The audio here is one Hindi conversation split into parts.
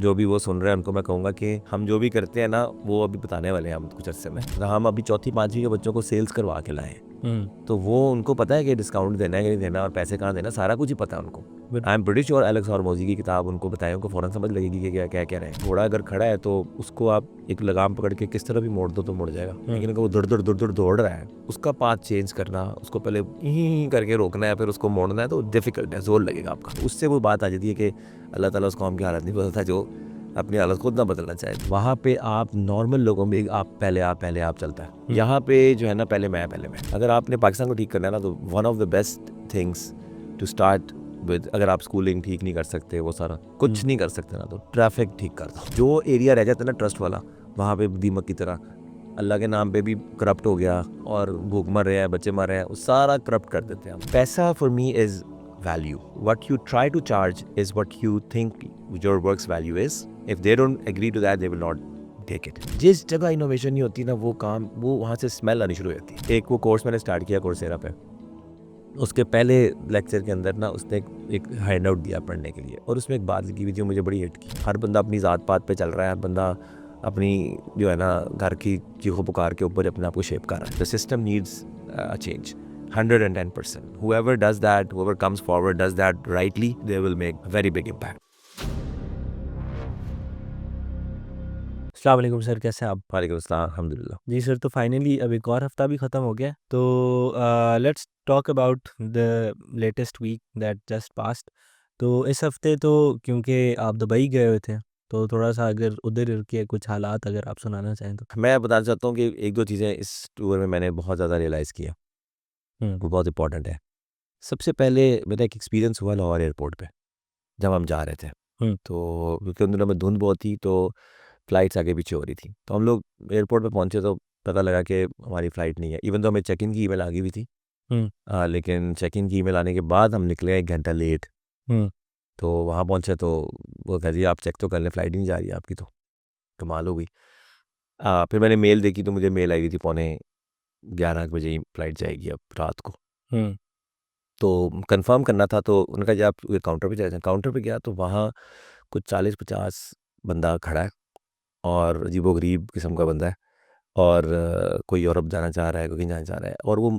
जो भी वो सुन रहे हैं उनको मैं कहूँगा कि हम जो भी करते हैं ना वो अभी बताने वाले हैं हम कुछ अर्से में। हम अभी चौथी पाँचवीं के बच्चों को सेल्स करवा के लाए, तो वो उनको पता है कि डिस्काउंट देना है कि नहीं देना और पैसे कहाँ देना, सारा कुछ ही पता है उनको। I am pretty sure Alex Hormozi की किताब उनको बताएं, उनको फ़ौरन समझ लगेगी कि क्या क्या कह रहे हैं। घोड़ा अगर खड़ा है तो उसको आप एक लगाम पकड़ के किस तरह भी मोड़ दो तो मुड़ जाएगा, लेकिन अगर वो दौड़ रहा है उसका पाथ चेंज करना, उसको पहले ही करके रोकना है फिर उसको मोड़ना है तो डिफिकल्ट है, जोर लगेगा आपका। उससे वो बात आ जाती है कि अल्लाह ताला उस कौम की हालत नहीं बदलता जो अपनी हालत खुद ना बदलना चाहे। वहाँ पे आप नॉर्मल लोगों में आप पहले आप चलता है। यहाँ पे जो है ना पहले मैं अगर आपने पाकिस्तान को ठीक करना है ना तो one of the best things to start with, अगर आप स्कूलिंग ठीक नहीं कर सकते, वो सारा कुछ नहीं कर सकते ना, तो ट्रैफिक ठीक कर दो। जो एरिया रह जाता है ना ट्रस्ट वाला, वहाँ पे दीमक की तरह अल्लाह के नाम पे भी करप्ट हो गया और भूख मर रहे हैं, बच्चे मर रहे हैं, वो सारा करप्ट कर देते हैं। पैसा for me is value. What you try to charge is what you think your work's value is. If they don't agree to that, they will not take it. जिस जगह इनोवेशन नहीं होती ना वो काम, वो वहाँ से स्मेल आनी शुरू हो जाती है। एक वो कोर्स मैंने स्टार्ट किया कोर्सेरा पे, उसके पहले लेक्चर के अंदर ना उसने एक हैंड आउट दिया पढ़ने के लिए, और उसमें एक बात लिखी हुई थी मुझे बड़ी हिट की। हर बंदा अपनी ज़ात पात पे चल रहा है, हर बंदा अपनी जो है ना घर की चीखों पुकार के ऊपर अपने आप को शेप कर रहा है। The system needs a change 110%. Whoever does that, whoever comes forward does that rightly, they will make a very big impact. अस्सलाम वालेकुम सर, कैसे हैं आप? वालेकुम अस्सलाम, अल्हम्दुलिल्लाह। जी सर, तो फाइनली अब एक और हफ्ता भी ख़त्म हो गया, तो let's talk about the latest week that just past. तो इस हफ्ते तो क्योंकि आप दुबई गए हुए थे, तो थोड़ा सा अगर उधर के कुछ हालात अगर आप सुनाना चाहें तो। मैं बताना चाहता हूँ कि एक दो चीज़ें इस टूर में मैंने बहुत ज़्यादा रियलाइज़ किया, वो बहुत इंपॉर्टेंट है। सबसे पहले मेरा एक एक्सपीरियंस हुआ लाहौर एयरपोर्ट पे जब हम जा रहे थे। तो क्योंकि उन दिनों में धुंध बहुत थी तो फ़्लाइट्स आगे पीछे हो रही थी, तो हम लोग एयरपोर्ट पे पहुँचे तो पता लगा कि हमारी फ़्लाइट नहीं है। इवन तो हमें चेक इन की ईमेल आ गई हुई थी, लेकिन चेक इन की ईमेल आने के बाद हम निकले 1 घंटा लेट। तो वहाँ पहुँचे तो वो कह दिया आप चेक तो कर लें, फ़्लाइट ही नहीं जा रही है आपकी, तो कमाल हो गई। फिर मैंने मेल देखी तो मुझे मेल आई हुई थी 11:15 बजे ही फ़्लाइट जाएगी अब रात को। तो कंफ़र्म करना था, तो उन्होंने कहा जी आप काउंटर पे चले जाएँ। काउंटर पे गया तो वहाँ कुछ 40-50 बंदा खड़ा है और अजीबो-गरीब किस्म का बंदा है, और कोई यूरोप जाना चाह रहा है, कोई कहीं जाना चाह रहा है, और वो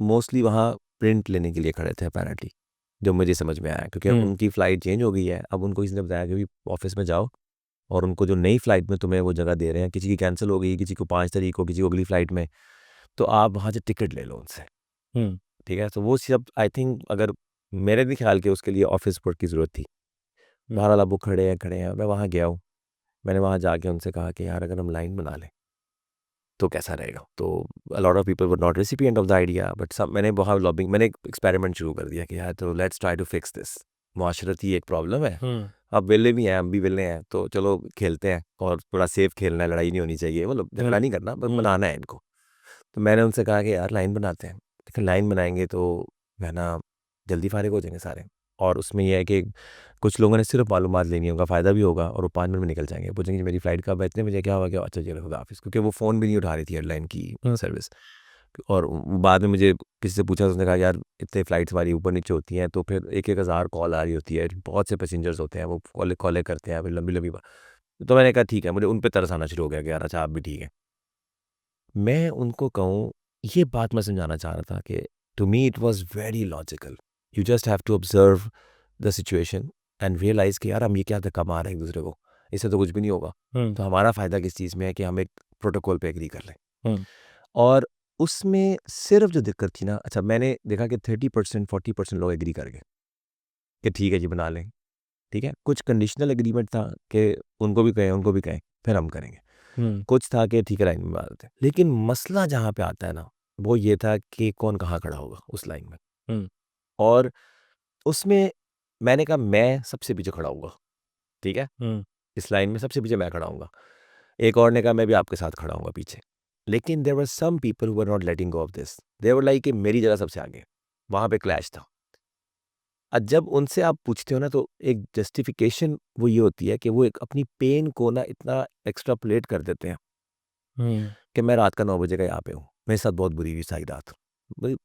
मोस्टली वहाँ प्रिंट लेने के लिए खड़े थे अपैरेंटली, जो मुझे समझ में आया क्योंकि उनकी फ़्लाइट चेंज हो गई है। अब उनको किसी ने बताया कि ऑफ़िस में जाओ और उनको जो नई फ़्लाइट में तुम्हें वो जगह दे रहे हैं, किसी की कैंसिल हो गई, किसी को 5 तारीख को, किसी को अगली फ़्लाइट में, तो आप वहाँ से टिकट ले लो उनसे, ठीक है? तो वो सब आई थिंक अगर मेरे भी ख्याल के उसके लिए ऑफ़िस वर्क की ज़रूरत थी। बहरहाल अब वो खड़े हैं, मैं वहाँ गया हूँ। मैंने वहाँ जाके उनसे कहा कि यार अगर हम लाइन बना लें तो कैसा रहेगा? तो अ lot of people were not recipient of the idea, but सब मैंने वहाँ लॉबिंग, मैंने एक एक्सपेरिमेंट शुरू कर दिया कि यार तो let's try to fix this. मुआशरती एक प्रॉब्लम है, अब वेले भी हैं, हम भी वेले हैं, तो चलो खेलते हैं और थोड़ा सेफ खेलना है, लड़ाई नहीं होनी चाहिए, मतलब झगड़ा नहीं करना, बस मनाना है इनको। तो मैंने उनसे कहा कि यार लाइन बनाते हैं, लेकिन लाइन बनाएँगे तो है ना जल्दी फारिग हो जाएँगे सारे, और उसमें ये है कि कुछ लोगों ने सिर्फ मालूमात लेनी है, उनका फ़ायदा भी होगा और वो 5 मिनट में निकल जाएँगे, पूछेंगे मेरी फ़्लाइट कब है, इतने बजे, क्या हुआ, क्या हुआ? अच्छा चलो खुदा हाफ़िज़, क्योंकि वो फ़ोन भी नहीं उठा रही थी एयरलाइन की सर्विस। और बाद में मुझे किसी से पूछा तो उसने कहा यार इतने फ़्लाइट्स हमारी ऊपर नीचे होती हैं तो फिर 1-1 हज़ार कॉल आ रही होती है, बहुत से पैसेंजर्स होते हैं, वो कॉलें करते हैं, फिर लंबी-लंबी बा तो मैंने कहा ठीक है, मुझे उन पे तरस आना शुरू हो गया कि यार अच्छा आप भी ठीक है। मैं उनको कहूँ, ये बात मैं समझाना चाह रहा था कि to me it was very logical. You just have to observe the situation and realise कि यार हम ये क्या धक्का मार रहे हैं एक-दूसरे को, इससे तो कुछ भी नहीं होगा। तो हमारा फ़ायदा किस चीज़ में है कि हम एक प्रोटोकॉल पे एग्री कर लें। और उसमें सिर्फ़ जो दिक्कत थी ना, अच्छा मैंने देखा कि 30% 40% लोग एग्री कर गए कि ठीक है जी बना लें, ठीक है। कुछ कंडीशनल एग्रीमेंट था कि उनको भी कहें, फिर हम करेंगे। कुछ था कि ठीक है लाइन में बना देते हैं। लेकिन मसला जहाँ पे आता है ना, वो ये था कि कौन कहाँ खड़ा होगा उस लाइन में। और उसमें मैंने कहा मैं सबसे पीछे खड़ा होऊँगा, ठीक है? इस लाइन में सबसे पीछे मैं खड़ा होऊँगा। एक और ने कहा मैं भी आपके साथ खड़ा होऊँगा पीछे। लेकिन there were some people who were not letting go of this. They were like कि मेरी जगह सबसे आगे। वहाँ पे क्लैश था। जब उनसे आप पूछते हो ना तो एक जस्टिफिकेशन वो ये होती है कि वो एक अपनी पेन को ना इतना एक्स्ट्रापोलेट कर देते हैं कि मैं रात का 9 बजे का यहाँ पे हूँ, मेरे साथ बहुत बुरी हुई सारी रात। भाई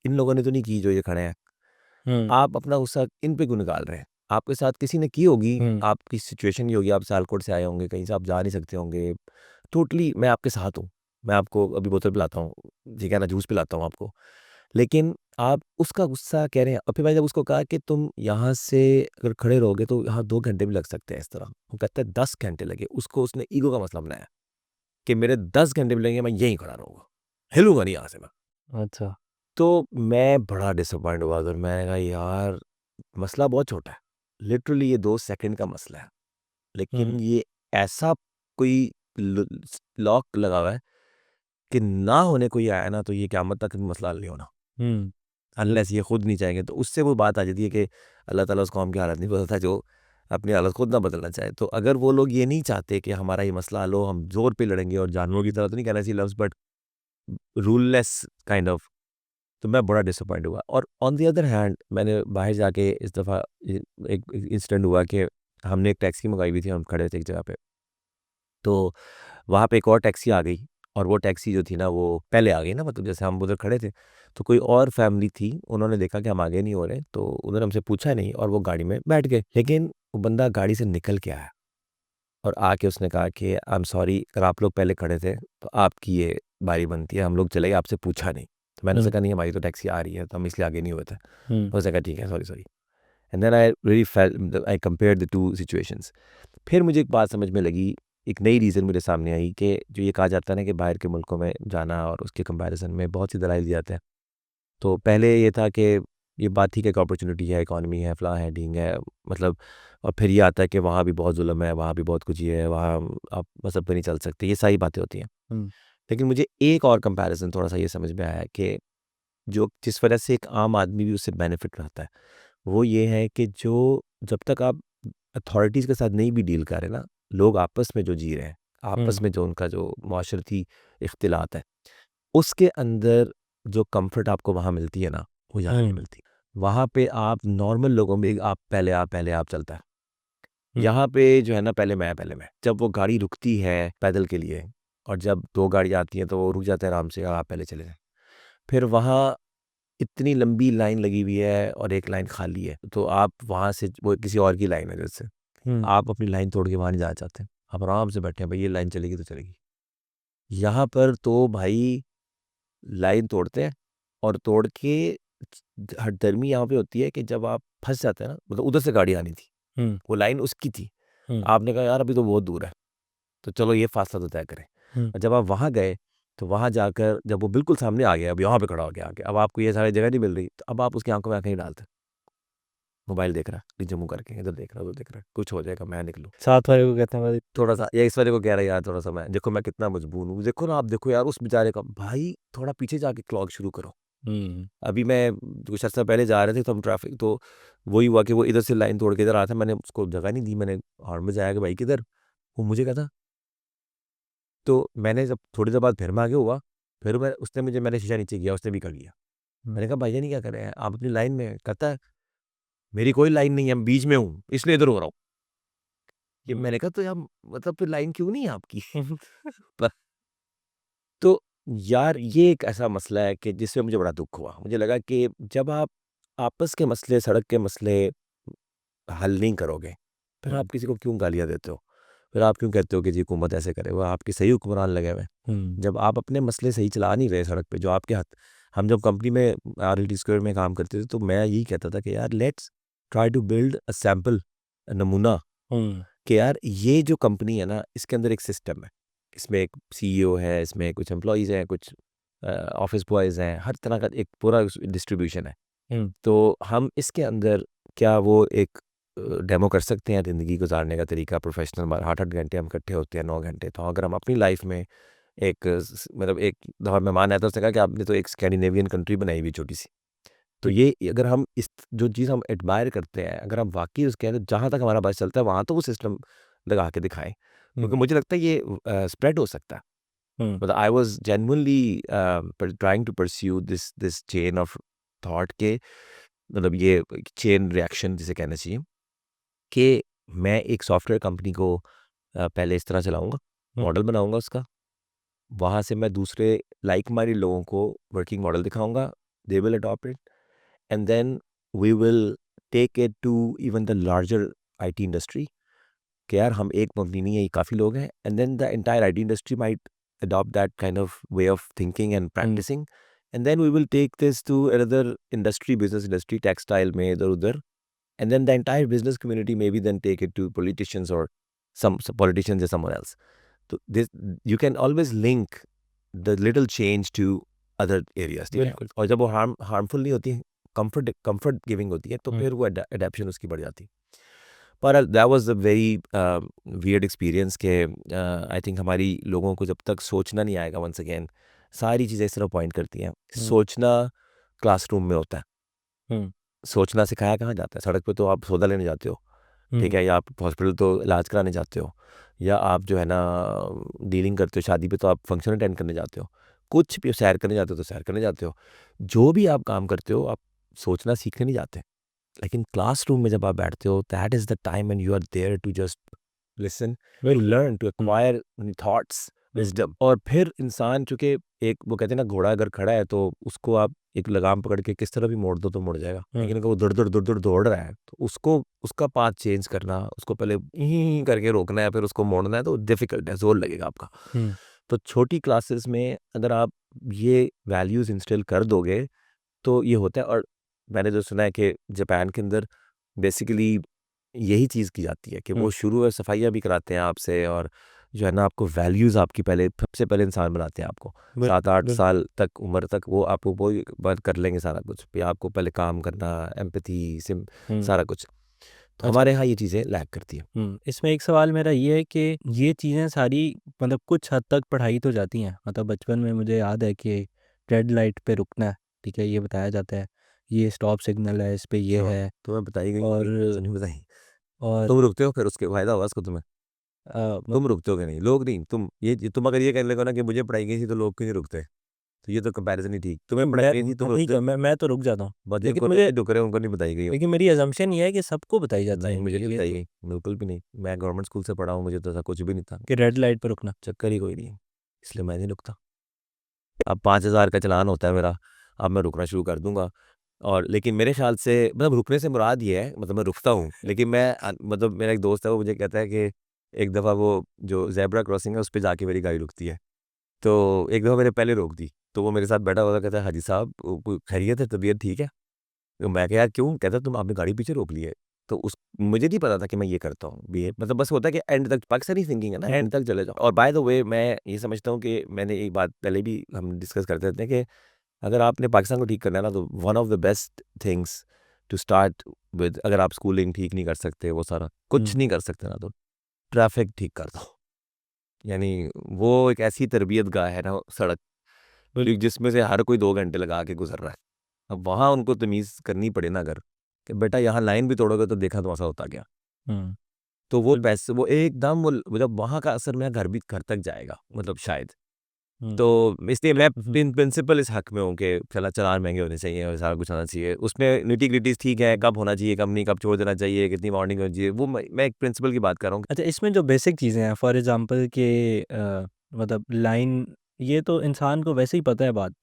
इन लोगों ने तो नहीं की जो ये खड़े हैं। आप अपना गुस्सा इन पे क्यों निकाल रहे हैं? आपके साथ किसी ने की होगी, हम्म आपकी सिचुएशन ये होगी, आप सियालकोट से आए होंगे, कहीं से आप जा नहीं सकते होंगे, टोटली मैं आपके साथ हूँ, मैं आपको अभी बोतल पिलाता हूँ, ठीक है ना, जूस पिलाता हूँ आपको, लेकिन आप उसका गुस्सा कह रहे हैं। और फिर मैंने जब उसको कहा कि तुम यहाँ से अगर खड़े रहोगे तो यहाँ 2 घंटे भी लग सकते हैं इस तरह, वो कहता है 10 घंटे लगे, उसको उसने ईगो का मसला बनाया कि मेरे 10 घंटे भी लगेंगे, मैं यहीं खड़ा रहूँगा, हिलूंगा नहीं यहाँ से मैं। अच्छा तो मैं बड़ा डिसअपॉइंट हुआ और मैंने कहा यार मसला बहुत छोटा है, लिटरली ये 2 सेकंड का मसला है, हम्म लेकिन ये ऐसा कोई लॉक लगा हुआ है कि ना होने को ये आया ना तो ये क़यामत तक मसला हल नहीं होना, हम्म अनलेस ये खुद नहीं चाहेंगे। तो उससे वो बात आ जाती है कि अल्लाह ताला उस कौम की हालत नहीं बदलता जो अपनी हालत खुद ना बदलना चाहे। तो अगर वो लोग ये नहीं चाहते कि हमारा ये मसला हल हो, हम जोर पे लड़ेंगे, और जानवरों की तरह तो नहीं कहना चाहिए लफ्ज़, बट रूललेस काइंड ऑफ, तो मैं बड़ा डिसअपॉइंट हुआ। और ऑन द अदर हैंड मैंने बाहर जाके इस दफ़ा एक इंसिडेंट हुआ कि हमने एक टैक्सी मंगाई हुई थी, हम खड़े थे एक जगह पे, तो वहाँ पे एक और टैक्सी आ गई, और वो टैक्सी जो थी ना वो पहले आ गई ना, मतलब जैसे हम उधर खड़े थे तो कोई और फैमिली थी, उन्होंने देखा कि हम आगे नहीं हो रहे, तो उन्होंने हमसे पूछा नहीं और वो गाड़ी में बैठ गए। लेकिन वो बंदा गाड़ी से निकल के आया और आके उसने कहा कि आई एम सॉरी, अगर आप लोग पहले खड़े थे तो आपकी ये बारी बनती है, हम लोग चले गए, आपसे पूछा नहीं। तो मैंने उससे हम्म कहा नहीं, हमारी तो टैक्सी आ रही है तो हम इसलिए आगे नहीं हुए थे। हम्म उसने कहा ठीक है, sorry sorry. And then I really felt, I compare the two situations. फिर मुझे एक बात समझ में लगी, एक नई रीज़न मेरे सामने आई कि जो ये कहा जाता है ना कि बाहर के मुल्कों में जाना और उसके कंपैरिजन में बहुत सी दलाइल दिए जाते हैं। तो पहले ये था कि ये बात ठीक है कि अपॉर्चुनिटी है, इकॉनमी है, फ़लाँ है, ढींग है, मतलब, और फिर ये आता है कि वहाँ भी बहुत जुल्म है, वहाँ भी बहुत कुछ ये है, वहाँ आप मज़हब पे नहीं चल सकते, ये सारी बातें होती हैं। हम्म लेकिन मुझे एक और कंपैरिज़न थोड़ा-सा ये समझ में आया कि जो जिस वजह से एक आम आदमी भी उससे बेनिफिट रहता है, वो ये है कि जो जब तक आप अथॉरिटीज़ के साथ नहीं भी डील कर रहे ना, लोग आपस में जो जी रहे हैं, आपस हम्म में जो उनका जो माशरती इख्तिलात है, उसके अंदर जो कम्फ़र्ट आपको वहाँ मिलती है ना, वो यहाँ नहीं हम्म मिलती। वहाँ पे आप नॉर्मल लोगों में आप पहले आप चलता है। हम्म यहाँ पे जो है ना पहले मैं। जब वो गाड़ी रुकती है पैदल के लिए, और जब 2 गाड़ियाँ आती हैं तो वो रुक जाते हैं आराम से और आप पहले चले जाएँ। फिर वहाँ इतनी लंबी लाइन लगी हुई है और एक लाइन खाली है, तो आप वहाँ से, वो किसी और की लाइन है जैसे, हम्म आप अपनी लाइन तोड़ के वहाँ नहीं जाना चाहते। आप आराम से बैठे हैं, भई ये लाइन चलेगी तो चलेगी। यहाँ पर तो भाई लाइन तोड़ते हैं, और तोड़ के हठधर्मी यहाँ पे होती है कि जब आप फँस जाते हैं ना, मतलब उधर से गाड़ी आनी थी, हम्म वो लाइन उसकी थी। हम्म आपने कहा यार अभी तो बहुत दूर है, तो चलो ये फ़ासला तो तय करें। हम्म और जब आप वहाँ गए, तो वहाँ जाकर जब वो बिल्कुल सामने आ गया, अब यहाँ पे खड़ा हो गया आके, अब आपको ये सारी जगह नहीं मिल रही, तो अब आप उसकी आँखों में आँखें नहीं डालते। मोबाइल देख रहा है, नीचे मुँह करके, इधर देख रहा है, उधर देख रहा है, कुछ हो जाएगा मैं निकलूँ। साथ वाले को कहते हैं भाई। थोड़ा-सा या इस वाले को कह रहा है यार थोड़ा-सा मैं देखो मैं कितना मजबूर हूँ। देखो ना, आप देखो यार उस बेचारे का, भाई थोड़ा पीछे जाके क्लॉग शुरू करो। हम्म अभी मैं कुछ अर्सा पहले जा रहे थे तो हम ट्रैफिक, तो वही हुआ कि वो इधर से लाइन तोड़ के इधर आ रहा था, मैंने उसको जगह नहीं दी, मैंने हॉर्न बजाया कि भाई किधर? वो मुझे कहता, तो मैंने जब थोड़ी देर बाद फिर मैं आगे हुआ, फिर उसने मुझे, मैंने शीशा नीचे किया, उसने भी कर लिया। हम्म मैंने कहा भाईजान ये क्या कर रहे हैं? आप अपनी लाइन में हैं। कहता है मेरी कोई लाइन नहीं है, मैं बीच में हूँ, इसलिए इधर हो रहा हूँ। ये हम्म मैंने कहा तो यार मतलब फिर लाइन क्यों नहीं है आपकी? प तो यार ये एक ऐसा मसला है कि जिससे मुझे बड़ा दुःख हुआ। मुझे लगा कि जब आप आपस के मसले, सड़क के मसले हल नहीं करोगे, फिर हम्म आप किसी को क्यों गालियाँ देते हो? फिर आप क्यों कहते हो कि जी हुकूमत ऐसे करे? वो आपके सही हुक्मरान लगे हुए हैं। हम्म जब आप अपने मसले सही चला नहीं रहे सड़क पे, जो आपके हाथ, हम जब कंपनी में आरएलटी स्क्वायर में काम करते थे तो मैं यही कहता था कि यार let's try to build a sample, नमूना, हम्म कि यार ये जो कंपनी है ना इसके अंदर एक सिस्टम है, इसमें एक सीईओ है, इसमें कुछ एम्प्लॉयज़ हैं, कुछ ऑफिस बॉयज़ हैं, हर तरह का एक पूरा डिस्ट्रीब्यूशन है। हम्म तो हम इसके अंदर क्या वो एक डेमो कर सकते हैं ज़िंदगी गुजारने का तरीका, प्रोफेशनल 8-8 घंटे हम इकट्ठे होते हैं, 9 घंटे, तो अगर हम अपनी लाइफ में एक मतलब एक दफ़ा मेहमान आया था, उसने कहा कि आपने तो एक स्कैंडिनेवियन कंट्री बनाई हुई छोटी-सी। तो ये अगर हम इस जो चीज़ हम एडमायर करते हैं, अगर हम वाक़ई उसके अंदर जहाँ तक हमारा बस चलता है वहाँ तो वो सिस्टम लगा के दिखाएँ। हम्म क्योंकि मुझे लगता है ये स्प्रेड हो सकता है। हम्म मतलब I was genuinely trying to pursue this this chain of thought के, मतलब ये चेन रिएक्शन जिसे कहना चाहिए, कि मैं एक सॉफ्टवेयर कंपनी को पहले इस तरह चलाऊँगा, हम्म मॉडल बनाऊँगा उसका, वहाँ से मैं दूसरे लाइक माइंडेड लोगों को वर्किंग मॉडल दिखाऊँगा, they will adopt it, and then we will take it to even the larger IT industry कि यार हम एक कंपनी नहीं है, ये काफ़ी लोग हैं, and then the entire IT industry might adopt that kind of way of thinking and practicing, and then we will take this to another industry, business industry, textile में इधर उधर, and then the entire business community maybe then take it to politicians or some politicians or someone else. So this you can always link the little change to other areas, ठीक है? बिल्कुल और जब वो harmful नहीं होती, comfort giving होती है, तो फिर वो adaptation उसकी बढ़ जाती है. पर that was a very weird experience के I think हमारी लोगों को जब तक सोचना नहीं आएगा, once again सारी चीज़ें इस तरह पॉइंट करती हैं. सोचना क्लासरूम में होता है, सोचना सिखाया कहाँ जाता है? सड़क पे तो आप सौदा लेने जाते हो, ठीक है, या आप हॉस्पिटल तो इलाज कराने जाते हो, या आप जो है ना डीलिंग करते हो, शादी पे तो आप फंक्शन अटेंड करने जाते हो, कुछ भी सैर करने जाते हो तो सैर करने जाते हो, जो भी आप काम करते हो आप सोचना सीखने नहीं जाते. लेकिन क्लासरूम में जब आप बैठते हो, that is the time when you are there to just listen, to learn, to acquire thoughts, wisdom. और फिर इंसान चूंकि एक वो कहते हैं ना, घोड़ा अगर खड़ा है तो उसको आप एक लगाम पकड़ के किस तरह भी मोड़ दो तो मुड़ जाएगा, लेकिन अगर वो दौड़ रहा है तो उसको उसका पाथ चेंज करना, उसको पहले करके रोकना है, फिर उसको मोड़ना है, तो डिफिकल्ट है, जोर लगेगा आपका. तो छोटी क्लासेस में अगर आप ये वैल्यूज इंस्टिल कर दोगे तो ये होता है. और मैंने जो सुना है कि जापान के अंदर बेसिकली यही चीज़ की जाती है कि वो शुरू में सफाइयाँ भी कराते हैं आपसे, और जो है ना आपको वैल्यूज़ आपकी पहले सबसे पहले इंसान बनाते हैं आपको. 7-8 साल तक उम्र तक वो आपको वो बात कर लेंगे सारा कुछ, फिर आपको पहले काम करना, एम्पैथी, सारा कुछ. तो हमारे यहाँ ये चीज़ें लैक करती है. इसमें एक सवाल मेरा ये है कि ये चीज़ें सारी मतलब कुछ हद तक पढ़ाई तो जाती हैं. मतलब बचपन में मुझे याद है कि रेड लाइट पे रुकना है, ठीक है, ये बताया जाता है, ये स्टॉप सिग्नल है, इस पे ये है. तुम्हें बताई गई और नहीं बताई? और तुम रुकते हो, फिर उसके फायदा होगा उसको तुम्हें. म- तुम रुकते हो कि नहीं? लोग नहीं, तुम अगर ये कहने लगे ना कि मुझे पढ़ाई गई थी तो लोग क्यों नहीं रुकते, तो ये तो कंपैरिजन ही ठीक. तुम्हें पढ़ाई गई थी, तुम ठीक रुकते है, हो. मैं तो रुक जाता हूँ, बस लेकिन जिनको मुझे रुक रहे हैं उनको नहीं बताई गई. लेकिन मेरी अजम्पशन ये है कि सबको बताई जाती नहीं, है मुझे नहीं ये बताई तो, गई, बिल्कुल भी नहीं. मैं गवर्नमेंट स्कूल से पढ़ा हूँ, मुझे तो ऐसा कुछ भी नहीं था. कि रेड लाइट पे रुकना. चक्कर ही कोई नहीं, इसलिए मैं नहीं रुकता. अब 5,000 का चलान होता है मेरा, अब मैं रुकना शुरू कर दूंगा. और लेकिन मेरे ख्याल से मतलब रुकने से मुराद ये है, मतलब मैं रुकता हूँ, लेकिन मतलब मेरा एक दोस्त है, वो मुझे कहता है कि एक दफ़ा वो जो जेब्रा क्रॉसिंग है उस पर जाके मेरी गाड़ी रुकती है. तो एक दफ़ा मैंने पहले रोक दी, तो वो मेरे साथ बैठा हुआ था, कहता है हाजी साहब खैरियत है, तबीयत ठीक है? तो मैं कहा यार क्यों? कहता तुम आपने गाड़ी पीछे रोक ली है. तो उस मुझे नहीं पता था कि मैं ये करता हूँ, बिहेव मतलब बस होता है कि एंड तक पाकिस्तानी थिंकिंग है ना, एंड तक चले जाओ. और बाय द वे मैं ये समझता हूँ कि मैंने एक बात पहले भी हम डिस्कस करते थे कि अगर आपने पाकिस्तान को ठीक करना है ना, तो one of the best things to start with, अगर आप स्कूलिंग ठीक नहीं कर सकते, वो सारा कुछ नहीं कर सकते ना, तो ट्रैफिक ठीक कर दो. यानी वो एक ऐसी तरबियत गाह है ना सड़क, जिसमें से हर कोई 2 घंटे लगा के गुजर रहा है. अब वहाँ उनको तमीज़ करनी पड़े ना, अगर कि बेटा यहाँ लाइन भी तोड़ोगे तो देखा तो ऐसा होता क्या. तो वो पैसे वो एकदम वो जब वहाँ का असर मेरा घर तक जाएगा, मतलब शायद. तो इसलिए मैं प्रिंसिपल इस हक में हूँ कि चालान महंगे होने चाहिए और सारा कुछ आना चाहिए. उसमें निटी ग्रिटीज ठीक है, कब होना चाहिए, कब नहीं, कब छोड़ देना चाहिए, कितनी वार्निंग होनी चाहिए, वो मैं एक प्रिंसिपल की बात कर रहा हूँ. अच्छा, इसमें जो बेसिक चीज़ें हैं, फॉर एग्जांपल कि मतलब लाइन, ये तो इंसान को वैसे ही पता है बात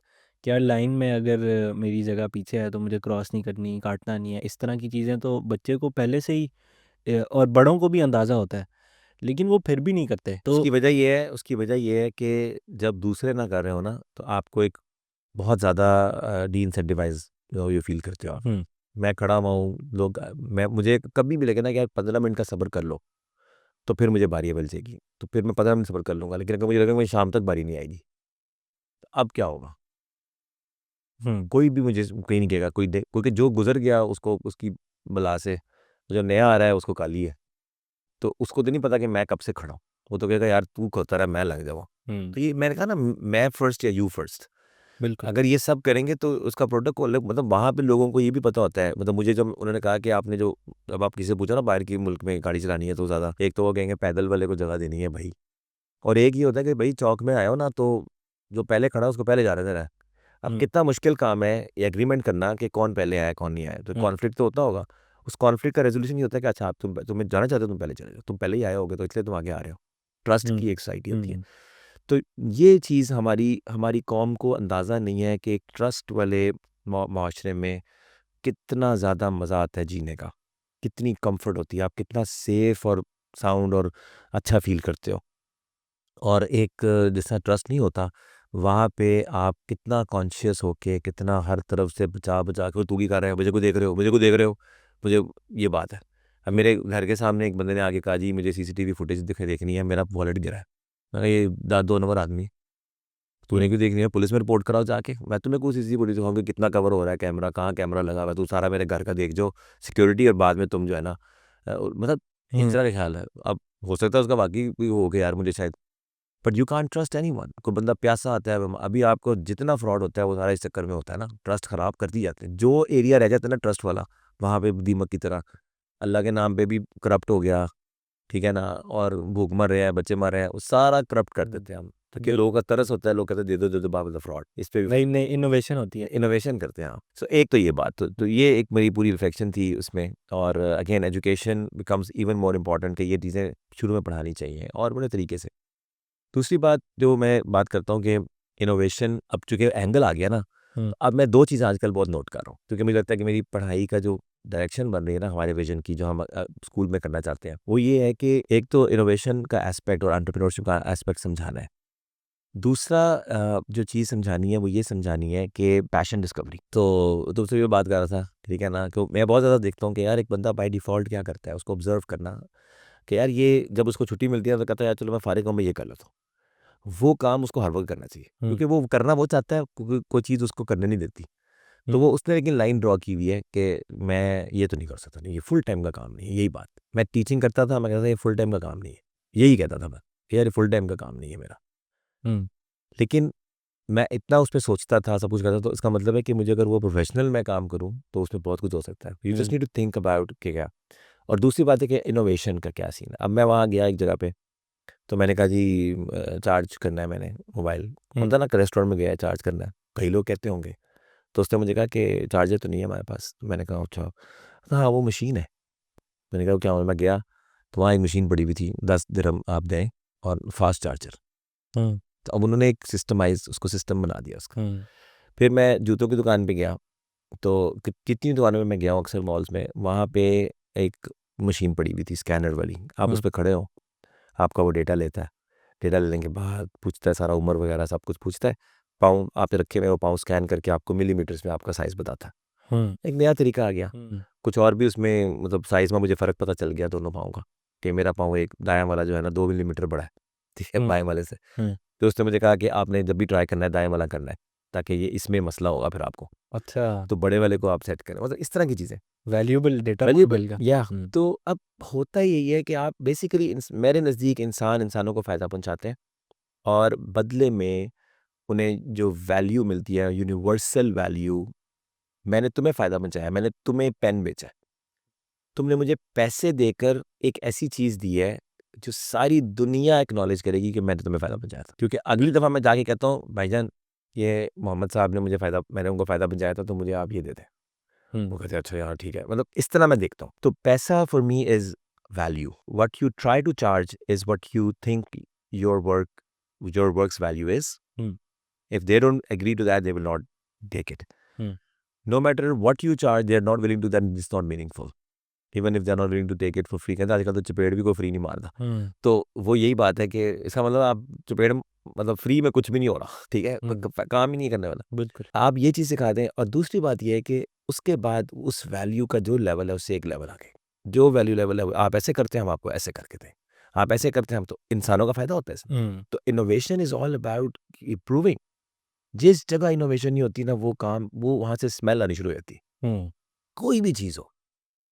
कि यार लाइन में अगर मेरी जगह पीछे है तो मुझे क्रॉस नहीं करनी, काटना नहीं है, इस तरह की चीज़ें तो बच्चे को पहले से ही और बड़ों को भी अंदाज़ा होता है, लेकिन वो फिर भी नहीं करते. तो उसकी वजह ये है कि जब दूसरे ना कर रहे हो ना, तो आपको एक बहुत ज़्यादा डी-इंसेंटिवाइज जो यू फील करते हो आप. मैं खड़ा हुआ हूँ, लोग मैं मुझे कभी भी लगे ना कि यार 15 मिनट का सब्र कर लो, तो फिर मुझे बारी मिल जाएगी, तो फिर मैं 15 मिनट सब्र कर लूँगा. लेकिन अगर मुझे लगेगा मुझे शाम तक बारी नहीं आएगी, तो अब क्या होगा? कोई भी मुझे कहीं नहीं कहेगा, क्योंकि जो गुजर गया उसको उसकी बला से, जो नया आ रहा है उसको काली है, तो उसको तो नहीं पता कि मैं कब से खड़ा हूँ. वो तो कहेगा यार तू खोता रहा, मैं लग जाऊँ. तो ये मैंने कहा ना, मैं फर्स्ट या यू फर्स्ट. बिल्कुल. अगर ये सब करेंगे तो उसका प्रोडक्ट को अलग, मतलब वहाँ पे लोगों को ये भी पता होता है. मतलब मुझे जब उन्होंने कहा कि आपने जो, अब आप किसी से पूछो ना बाहर की मुल्क में गाड़ी चलानी है, तो ज़्यादा एक तो वो कहेंगे पैदल वाले को जगह देनी है भाई, और एक ही होता है कि भाई चौक में आए हो ना, तो जो पहले खड़ा है उसको पहले जाने देना है. अब कितना मुश्किल काम है ये एग्रीमेंट करना कि कौन पहले आया कौन नहीं आया. तो कॉन्फ्लिक्ट तो होता होगा. उस कॉन्फ्लिक्ट का रेजोल्यूशन ये होता है कि अच्छा आप तुम्हें जाना चाहते हो, तुम पहले चले जाओ, तुम पहले ही आए होगे तो इसलिए तुम आगे आ रहे हो. ट्रस्ट की एक सोसाइटी होती है. तो ये चीज़ हमारी हमारी कौम को अंदाज़ा नहीं है कि एक ट्रस्ट वाले माशरे में कितना ज़्यादा मज़ा आता है जीने का, कितनी कंफर्ट होती है, आप कितना सेफ और साउंड और अच्छा फील करते हो। और एक जैसा ट्रस्ट नहीं होता, वहाँ पे आप कितना कॉन्शियस होके, कितना हर तरफ से बचा बचा के, तू की कर रहे हो, मुझे को देख रहे हो, मुझे को देख रहे हो, मुझे ये बात है। अब मेरे घर के सामने एक बंदे ने आके कहा जी मुझे सीसीटीवी फुटेज देखनी है, मेरा वॉलेट गिरा है। मैंने कहा ये 2 नंबर आदमी है, तूने क्यों देखनी है, पुलिस में रिपोर्ट कराओ जाके। मैं तुम्हें कोई सीसीटीवी फुटेज दिखाऊंगी, कितना कवर हो रहा है कैमरा, कहाँ कैमरा लगा हुआ है, तू सारा मेरे घर का देख जो सिक्योरिटी, और बाद में तुम जो है ना मतलब इस तरह का ख्याल है। अब हो सकता है उसका वाकई कोई हो गया यार, मुझे शायद, but you can't trust anyone. कोई बंदा प्यासा आता है, अभी आपको जितना फ्रॉड होता है वो सारा इस चक्कर में होता है ना, ट्रस्ट खराब कर दी जाते हैं। जो एरिया रह जाता है ना ट्रस्ट वाला, वहाँ पे दीमक की तरह अल्लाह के नाम पे भी करप्ट हो गया, ठीक है ना, और भूख मर रहे हैं, बच्चे मर रहे हैं, वो सारा करप्ट कर देते हैं हम। तो क्या लोगों का तरस होता है, लोग कहते हैं दे दो बाबा फ्रॉड, इस पे भी नई नई इनोवेशन होती है। इनोवेशन करते हैं आप। सो एक तो ये बात, तो ये एक मेरी पूरी रिफ्लेक्शन थी उसमें। और again education becomes even more important, कि ये चीज़ें शुरू में पढ़ानी चाहिए और बड़े तरीके से। दूसरी बात जो मैं बात करता हूँ कि इनोवेशन, अब चूंकि एंगल आ गया ना, तो अब मैं 2 चीज़ आजकल बहुत नोट कर रहा हूँ, क्योंकि मुझे लगता है कि मेरी पढ़ाई का जो डायरेक्शन बन रही है ना हमारे विजन की, जो हम स्कूल में करना चाहते हैं, वो ये है कि एक तो इनोवेशन का एस्पेक्ट और एंटरप्रेन्योरशिप का एस्पेक्ट समझाना है। दूसरा जो चीज़ समझानी है वो ये समझानी है कि पैशन डिस्कवरी। तो तुमसे भी बात कर रहा था, ठीक है ना, कि मैं बहुत ज़्यादा देखता हूँ कि यार एक बंदा बाय डिफ़ॉल्ट क्या करता है, उसको ऑब्ज़र्व करना, कि यार ये जब उसको छुट्टी मिलती है तो कहता है यार चलो मैं फ़ारिग हूँ, मैं ये कर लेता हूँ। वो काम उसको हर वक़्त करना चाहिए, क्योंकि वो करना वो चाहता है, क्योंकि कोई चीज़ उसको करने नहीं देती। तो वो उसने लेकिन लाइन ड्रॉ की हुई है कि मैं ये तो नहीं कर सकता, नहीं ये फुल टाइम का काम नहीं है, यही बात। मैं टीचिंग करता था, मैं कहता था ये फुल टाइम का काम नहीं है, यही कहता था मैं, कि यार ये फुल टाइम का काम नहीं है मेरा। लेकिन मैं इतना उस पे सोचता था, सब कुछ करता था, तो इसका मतलब है कि मुझे अगर वो प्रोफ़ेशनल मैं काम करूँ, तो उसमें बहुत कुछ हो सकता है। You just need to think about कि क्या। और दूसरी बात है कि इनोवेशन का क्या सीन है। अब मैं वहाँ गया एक जगह पे, तो मैंने कहा जी चार्ज करना है मैंने मोबाइल। होता है ना कि रेस्टोरेंट में गया है, चार्ज करना है, कई लोग कहते होंगे। तो उसने मुझे कहा कि चार्जर तो नहीं है हमारे पास। तो मैंने कहा अच्छा, हाँ वो मशीन है। मैंने कहा क्या हुआ? मैं गया तो वहाँ एक मशीन पड़ी हुई थी, 10 दिरहम आप दें और फास्ट चार्जर। तो अब उन्होंने एक सिस्टमाइज उसको सिस्टम बना दिया उसका। फिर मैं जूतों की दुकान पे गया, तो कितनी दुकानों में मैं गया हूँ अक्सर मॉल्स में, वहाँ पे एक मशीन पड़ी हुई थी स्कैनर वाली। आप उस पर खड़े हो, आपका वो डेटा लेता है। डेटा लेने के बाद पूछता है सारा, उम्र वगैरह सब कुछ पूछता है। पाँव आपने रखे हुए, वो पाँव स्कैन करके आपको मिलीमीटर्स में आपका साइज़ बताता है। एक नया तरीका आ गया। कुछ और भी उसमें मतलब साइज़ में मुझे फ़र्क पता चल गया दोनों पाँव का, कि मेरा पाँव एक दायां वाला जो है ना 2 मिलीमीटर बड़ा है, ठीक है, बाएं वाले से। तो उसने मुझे कहा कि आपने जब भी ट्राई करना है दाएं वाला करना है, ताकि ये इसमें मसला होगा फिर आपको, अच्छा, तो बड़े वाले को आप सेट करें। मतलब इस तरह की चीज़ें वैल्यूएबल डेटा वैल्यूएबल मिल गया। या। तो अब होता यही है कि आप बेसिकली मेरे नज़दीक इंसानों को फ़ायदा पहुंचाते हैं, और बदले में उन्हें जो वैल्यू मिलती है, यूनिवर्सल वैल्यू, मैंने तुम्हें फ़ायदा पहुंचाया, मैंने तुम्हें पेन बेचा है, तुमने मुझे पैसे देकर एक ऐसी चीज़ दी है जो सारी दुनिया एक्नॉलेज करेगी कि मैंने तुम्हें फ़ायदा पहुंचाया था। क्योंकि अगली दफ़ा मैं जाके कहता हूँ भाईजान ये मोहम्मद साहब ने मुझे फ़ायदा, मैंने उनको फ़ायदा पहुंचाया था, तो मुझे आप ये दे दें। वो कहते हैं अच्छा यार ठीक है। मतलब इस तरह मैं देखता हूँ। तो पैसा for me is value. What you try to charge is what you think your work your work's value is. If they don't agree to that, they will not take it. No matter what you charge, they are not willing to, then it's not meaningful. Even if they are not willing to take it for free. कहते हैं आजकल तो चपेट भी कोई फ्री नहीं मारता। तो वो यही बात है कि इसका मतलब आप चपेट मतलब फ्री में कुछ भी नहीं हो रहा, ठीक है, काम ही नहीं करने वाला। बिल्कुल। आप ये चीज़ सिखा दें। और दूसरी बात ये है कि उसके बाद उस वैल्यू का जो लेवल है उससे एक लेवल आगे, जो वैल्यू लेवल है आप ऐसे करते हैं, हम आपको ऐसे करके दें, आप ऐसे करते हैं, हम, तो इंसानों का फायदा होता है इसमें। तो innovation is all about improving. जिस जगह इनोवेशन नहीं होती ना, वो काम, वो वहाँ से स्मेल आनी शुरू हो जाती है। कोई भी चीज़ हो,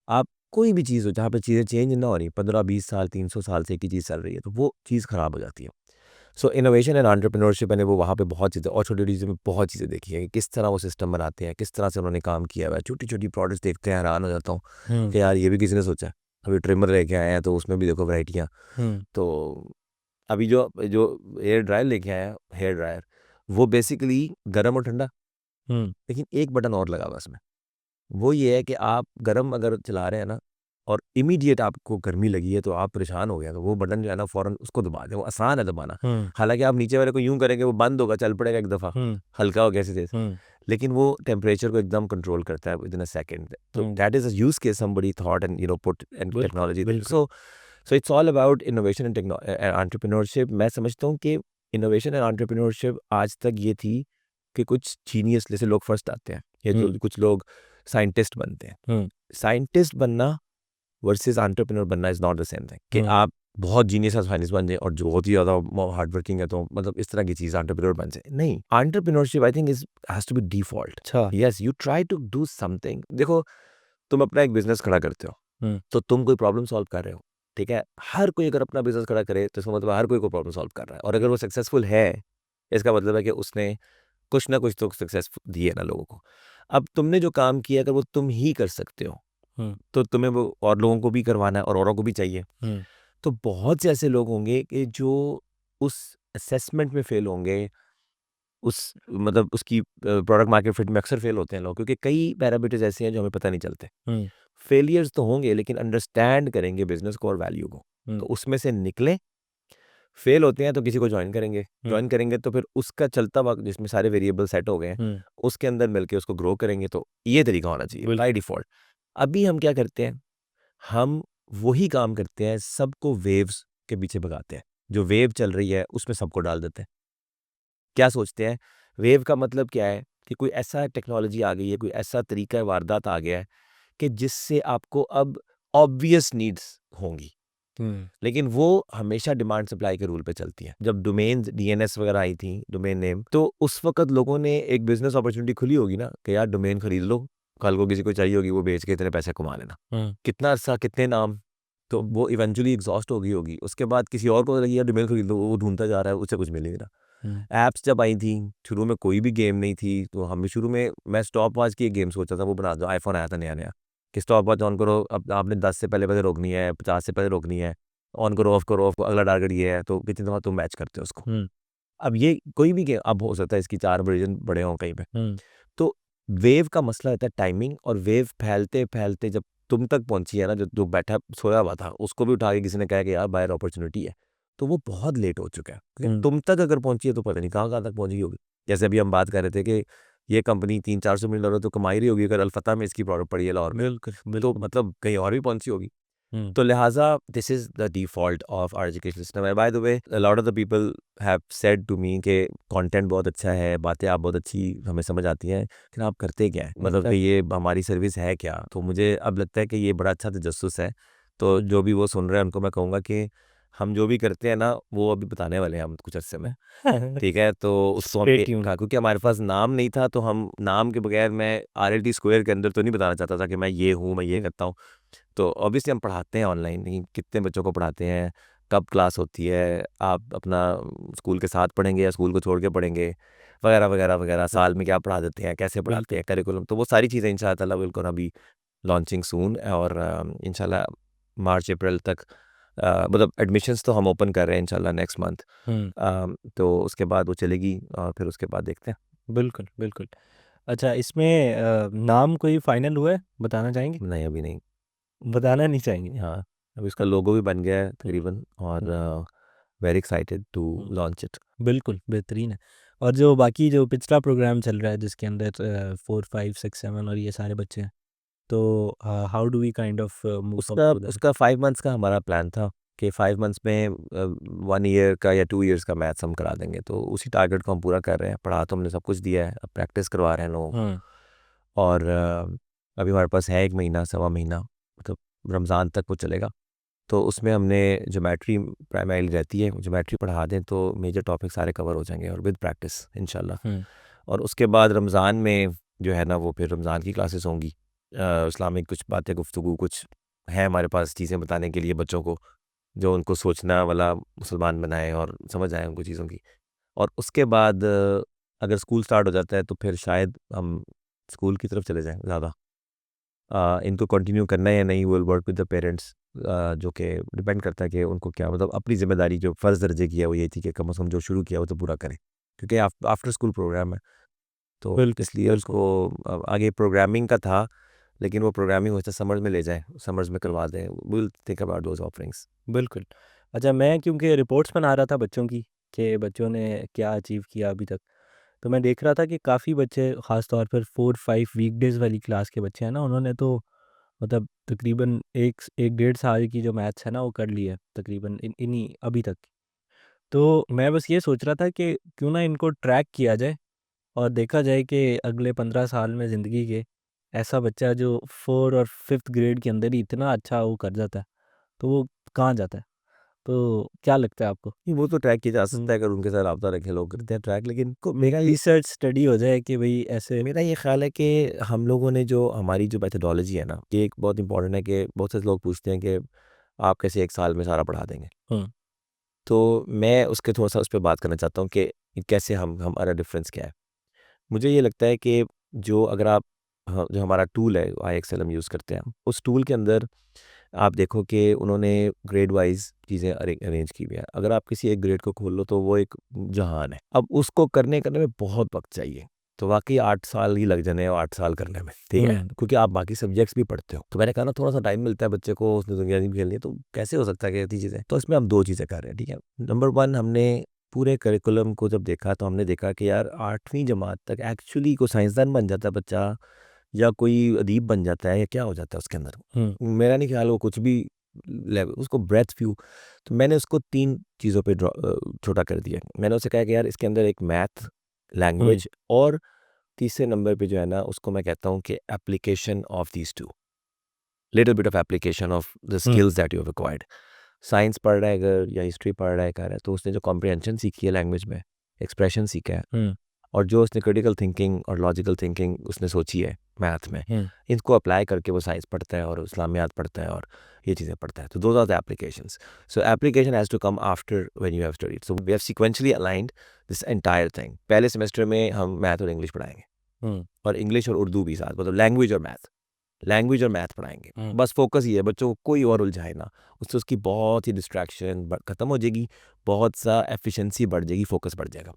आप कोई भी चीज़ हो जहाँ पे चीज़ें चेंज ना हो रही, 15-20 साल 300 साल से एक ही चीज़ चल रही है, तो वो चीज़ ख़राब हो जाती है। सो इनोवेशन एंड एंटरप्रेन्योरशिप, मैंने वो वहाँ पे बहुत चीज़ें और छोटी-छोटी चीज़ों में बहुत चीज़ें देखी हैं कि किस तरह वो सिस्टम बनाते हैं, किस तरह से उन्होंने काम किया हुआ है। छोटी-छोटी प्रोडक्ट्स देखते हैं, हैरान हो जाता हूँ कि यार ये भी किसी ने सोचा है। अभी ट्रिमर लेके आए हैं, तो उसमें भी देखो वैराइटियाँ। तो अभी जो जो हेयर ड्रायर लेके आए हैं, हेयर ड्रायर, वो बेसिकली गर्म और ठंडा, लेकिन एक बटन और लगा हुआ है उसमें। वो ये है कि आप गर्म अगर चला रहे हैं ना, और इमीडिएट आपको गर्मी लगी है तो आप परेशान हो गया, तो वो बटन जो है ना फ़ौरन उसको दबा दें, वो आसान है दबाना। हालांकि आप नीचे वाले को यूं करेंगे वो बंद होगा, चल पड़ेगा एक दफ़ा, हल्का हो कैसे तेज, लेकिन वो टेम्परेचर को एकदम कंट्रोल करता है विदिन अ सेकंड। तो that is a use case somebody thought and put and technology. So it's all about innovation and entrepreneurship. मैं समझता हूँ कि इनोवेशन एंड एंटरप्रेन्योरशिप आज तक ये थी कि कुछ जीनियस जैसे लोग फर्स्ट आते हैं या जो कुछ लोग साइंटिस्ट बनते हैं। साइंटिस्ट बनना वर्सेस एंटरप्रेन्योर बनना is not the same thing कि आप बहुत जीनियस साइंटिस्ट बन जाए और जो बहुत ही ज़्यादा हार्ड वर्किंग है तो मतलब इस तरह की चीज़ एंटरप्रेन्योर बन जाए, नहीं। Entrepreneurship I think is has to be default. अच्छा। Yes, you try to do something. देखो, तुम अपना एक बिजनेस खड़ा करते हो तो तुम कोई प्रॉब्लम सॉल्व कर रहे हो, ठीक है। हर कोई अगर अपना बिजनेस खड़ा करे तो इसका मतलब हर कोई प्रॉब्लम सॉल्व कर रहा है, और अगर वो सक्सेसफुल है इसका मतलब है कि उसने कुछ ना कुछ तो सक्सेस दी है ना लोगों को। अब तुमने जो काम किया अगर वो तुम ही कर सकते हो तो तुम्हें वो और लोगों को भी करवाना है और औरों को भी चाहिए। तो बहुत से ऐसे लोग होंगे कि जो उस असेसमेंट में फेल होंगे, उस मतलब उसकी प्रोडक्ट मार्केट फिट में अक्सर फेल होते हैं लोग, क्योंकि कई पैरामीटर्स ऐसे हैं जो हमें पता नहीं चलते। फेलियर्स तो होंगे लेकिन अंडरस्टैंड करेंगे बिजनेस को और वैल्यू को, तो उसमें से निकले। फेल होते हैं तो किसी को ज्वाइन करेंगे तो फिर उसका चलता वक्त जिसमें सारे वेरिएबल सेट हो गए हैं उसके अंदर मिलके उसको ग्रो करेंगे। तो ये तरीका होना चाहिए बाय डिफॉल्ट। अभी हम क्या करते हैं, हम वही काम करते हैं, सबको वेव्स के पीछे भगाते हैं। जो वेव चल रही है उसमें सबको डाल देते हैं। क्या सोचते हैं, वेव का मतलब क्या है कि कोई ऐसा टेक्नोलॉजी आ गई है, कोई ऐसा तरीका वारदात आ गया है कि जिससे आपको अब ऑब्वियस नीड्स होंगी, लेकिन वो हमेशा डिमांड सप्लाई के रूल पे चलती है। जब डोमेन डीएनएस वगैरह आई थी, डोमेन नेम, तो उस वक्त लोगों ने एक बिजनेस अपॉर्चुनिटी खुली होगी ना कि यार डोमेन खरीद लो, कल को किसी को चाहिए होगी, वो बेच के इतने पैसे कमा लेना। कितना अरसा, कितने नाम, तो वो इवेंचुअली एग्जॉस्ट हो गई होगी। उसके बाद किसी और को लगी यार डोमेन खरीद लो, वो ढूंढता जा रहा है, उससे कुछ मिलेगा ना। ऐप्स जब आई थी, शुरू में कोई भी गेम नहीं थी, तो हम भी शुरू में, मैं स्टॉप वॉच की एक गेम सोचा था वो बना दो। आईफोन आया था नया नया कि स्टॉप वॉच ऑन करो, अब आपने 10 से पहले रोकनी है, 50 से पहले रोकनी है, ऑन करो ऑफ करो, अगला टारगेट ये है, तो कितनी दफ़ा तुम मैच करते हो उसको। अब ये कोई भी गेम, अब हो सकता है इसकी 4 वर्जन बड़े हों कहीं पे। तो वेव का मसला रहता है टाइमिंग, और वेव फैलते फैलते जब तुम तक पहुंची है ना, जो जो बैठा सोया हुआ था उसको भी उठा के किसी ने कहा कि यार बायर अपॉर्चुनिटी है, तो वो बहुत लेट हो चुका है। क्योंकि तुम तक अगर पहुंची है तो पता नहीं कहाँ कहाँ तक पहुंची होगी। जैसे अभी हम बात कर रहे थे कि ये कंपनी 300-400 मिलियन डॉलर तो कमाई रही होगी अगर अलफता में इसकी प्रोडक्ट पड़ी है लाहौर में, तो मतलब कहीं और भी पहुंची होगी। तो लिहाजा this is the default of our education system. And by the way a lot of the people have said to me कि कंटेंट बहुत अच्छा है, बातें आप बहुत अच्छी हमें समझ आती हैं, लेकिन आप करते क्या हैं, मतलब कि ये हमारी सर्विस है क्या। तो मुझे अब लगता है कि ये बड़ा अच्छा तजस्सुस है। तो जो भी वो सुन रहे हैं उनको मैं कहूँगा कि हम जो भी करते हैं ना वो अभी बताने वाले हैं हम कुछ अरसे में, ठीक है। तो उसको Stay हम tuned. कहा, क्योंकि हमारे पास नाम नहीं था तो हम नाम के बगैर, मैं RLT स्क्वायर के अंदर तो नहीं बताना चाहता था कि मैं ये हूँ, मैं ये करता हूँ। तो ऑब्वियसली हम पढ़ाते हैं ऑनलाइन, नहीं कितने बच्चों को पढ़ाते हैं, कब क्लास होती है, आप अपना स्कूल के साथ पढ़ेंगे या स्कूल को छोड़ के पढ़ेंगे, वगैरह वगैरह वगैरह, साल में क्या पढ़ा देते हैं, कैसे पढ़ाते हैं, करिकुलम, तो वो सारी चीज़ें इंशाअल्लाह विल गोना बी लॉन्चिंग सून। और इंशाल्लाह मार्च अप्रैल तक मतलब एडमिशन्स तो हम ओपन कर रहे हैं इंशाल्लाह नेक्स्ट मंथ। तो उसके बाद वो चलेगी और फिर उसके बाद देखते हैं। बिल्कुल, बिल्कुल। अच्छा, इसमें नाम कोई फाइनल हुआ है? बताना चाहेंगे? नहीं, अभी नहीं। बताना नहीं चाहेंगे? हाँ, अभी उसका लोगो भी बन गया है तकरीबन, और very excited to launch it. बिल्कुल, बेहतरीन है। और जो बाकी जो पिछला प्रोग्राम चल रहा है जिसके अंदर 4, 5, 6, 7 और ये सारे बच्चे हैं, तो how do we kind of move up उसका टू दैट? उसका 5 मंथ्स का हमारा प्लान था कि 5 मंथ्स में 1 ईयर का या 2 इयर्स का मैथ्स हम करा देंगे, तो उसी टारगेट को हम पूरा कर रहे हैं। पढ़ा तो हमने सब कुछ दिया है, अब प्रैक्टिस करवा रहे हैं लोगों को। और अभी हमारे पास है 1 महीना, सवा महीना, मतलब रमज़ान तक वो चलेगा। तो उसमें हमने ज्योमेट्री प्राइमरी रहती है, ज्योमेट्री पढ़ा दें तो मेजर टॉपिक सारे कवर हो जाएंगे, और विद प्रैक्टिस इंशाल्लाह। और उसके बाद रमज़ान में जो है ना वो फिर रमज़ान की क्लासेस होंगी, इस्लामिक कुछ बातें, गुफ्तगू, कुछ है हमारे पास चीज़ें बताने के लिए बच्चों को, जो उनको सोचना वाला मुसलमान बनाए और समझ आए उनको चीज़ों की। और उसके बाद अगर स्कूल स्टार्ट हो जाता है तो फिर शायद हम स्कूल की तरफ चले जाएँ ज़्यादा। इनको कंटिन्यू करना है या नहीं, will work with the parents, जो कि डिपेंड करता है कि उनको क्या, मतलब अपनी ज़िम्मेदारी जो फ़र्ज़ दर्जे की है वो ये थी कि कम से कम जो शुरू किया वो तो पूरा करें, क्योंकि आफ्टर स्कूल प्रोग्राम है। तो बिल्कुल, इसलिए बिल्कुल। उसको आगे प्रोग्रामिंग का था, लेकिन वो प्रोग्रामिंग हो समर्स में ले जाएं, समर्स में करवा दें, will think about those offerings. बिल्कुल। अच्छा, मैं क्योंकि रिपोर्ट्स बना रहा था बच्चों की कि बच्चों ने क्या अचीव किया अभी तक, तो मैं देख रहा था कि काफ़ी बच्चे ख़ास तौर पर 4-5 वीकडेज़ वाली क्लास के बच्चे हैं ना, उन्होंने तो मतलब तकरीबन 1 डेढ़ साल की जो मैथ्स है ना वो कर ली है तकरीबन इन्हीं अभी तक। तो मैं बस ये सोच रहा था कि क्यों ना इनको ट्रैक किया जाए और देखा जाए कि अगले 15 साल में ज़िंदगी के ऐसा बच्चा जो 4 और 5th ग्रेड के अंदर ही इतना अच्छा वो कर जाता है, तो वो कहाँ जाता है? तो क्या लगता है आपको? नहीं, वो तो ट्रैक किया जा हुँ। सकता है अगर उनके साथ रब्ता रखे लोग करते हैं ट्रैक, लेकिन रिसर्च स्टडी हो जाए कि भई ऐसे। मेरा ये ख्याल है कि हम लोगों ने जो हमारी जो मेथोडोलॉजी है ना, ये एक बहुत इंपॉर्टेंट है कि बहुत से लोग पूछते हैं कि आप कैसे 1 साल में सारा पढ़ा देंगे। हुँ, तो मैं उसके थोड़ा-सा उस पे बात करना चाहता हूँ कि कैसे हम हमारा डिफ़रेंस क्या है। मुझे ये लगता है कि जो अगर आप जो हमारा टूल है आईएक्सएल हम यूज़ करते हैं, उस टूल के अंदर आप देखो कि उन्होंने ग्रेड वाइज़ चीज़ें अरेंज की हुई हैं। अगर आप किसी एक ग्रेड को खोल लो तो वो एक जहान है। अब उसको करने में बहुत वक़्त चाहिए। तो वाक़ई 8 साल ही लग जाने हैं 8 साल करने में, ठीक है? हुँ, क्योंकि आप बाकी सब्जेक्ट्स भी पढ़ते हो। तो मैंने कहा ना थोड़ा-सा टाइम मिलता है बच्चे को, उसने दुनिया नहीं खेलनी है, तो कैसे हो सकता है कि इतनी चीज़ें? तो इसमें हम 2 चीज़ें कर रहे हैं, ठीक है? नंबर 1 हमने पूरे करिकुलम को जब देखा तो हमने देखा कि यार 8वीं जमात तक एक्चुअली कोई साइंसदान बन जाता है बच्चा या कोई अदीब बन जाता है या क्या हो जाता है उसके अंदर? हुँ, मेरा नहीं ख्याल वो कुछ भी लेवल उसको ब्रेथ फ्यू। तो मैंने उसको 3 चीज़ों पे छोटा कर दिया। मैंने उससे कहा कि यार इसके अंदर एक मैथ, हुँ, लैंग्वेज और तीसरे नंबर पे जो है ना उसको मैं कहता हूँ कि application of these 2, little bit of application of the hmm, skills that you have acquired. Science पढ़ रहा है अगर या हिस्ट्री पढ़ रहा है कर रहा है तो उसने जो कॉम्प्रिहेंशन सीखी है लैंग्वेज में, एक्सप्रेशन सीखा है हुँ, और जो उसने क्रिटिकल थिंकिंग और लॉजिकल थिंकिंग उसने सोची है मैथ में, हुँ, इनको अप्लाई करके वो साइंस पढ़ता है और इस्लामियात पढ़ता है और ये चीज़ें पढ़ता है। तो those are the applications. So application has to come after when you have studied. So we have sequentially aligned this entire thing. पहले सेमेस्टर में हम मैथ और इंग्लिश पढ़ाएँगे हुँ, और इंग्लिश और उर्दू भी साथ, मतलब लैंग्वेज और मैथ पढ़ाएँगे। हुँ, बस फ़ोकस ये है बच्चों को कोई और उलझाए ना। उससे उसकी बहुत ही डिस्ट्रैक्शन ख़त्म हो जाएगी, बहुत सा एफिशिएंसी बढ़ जाएगी, फ़ोकस बढ़ जाएगा।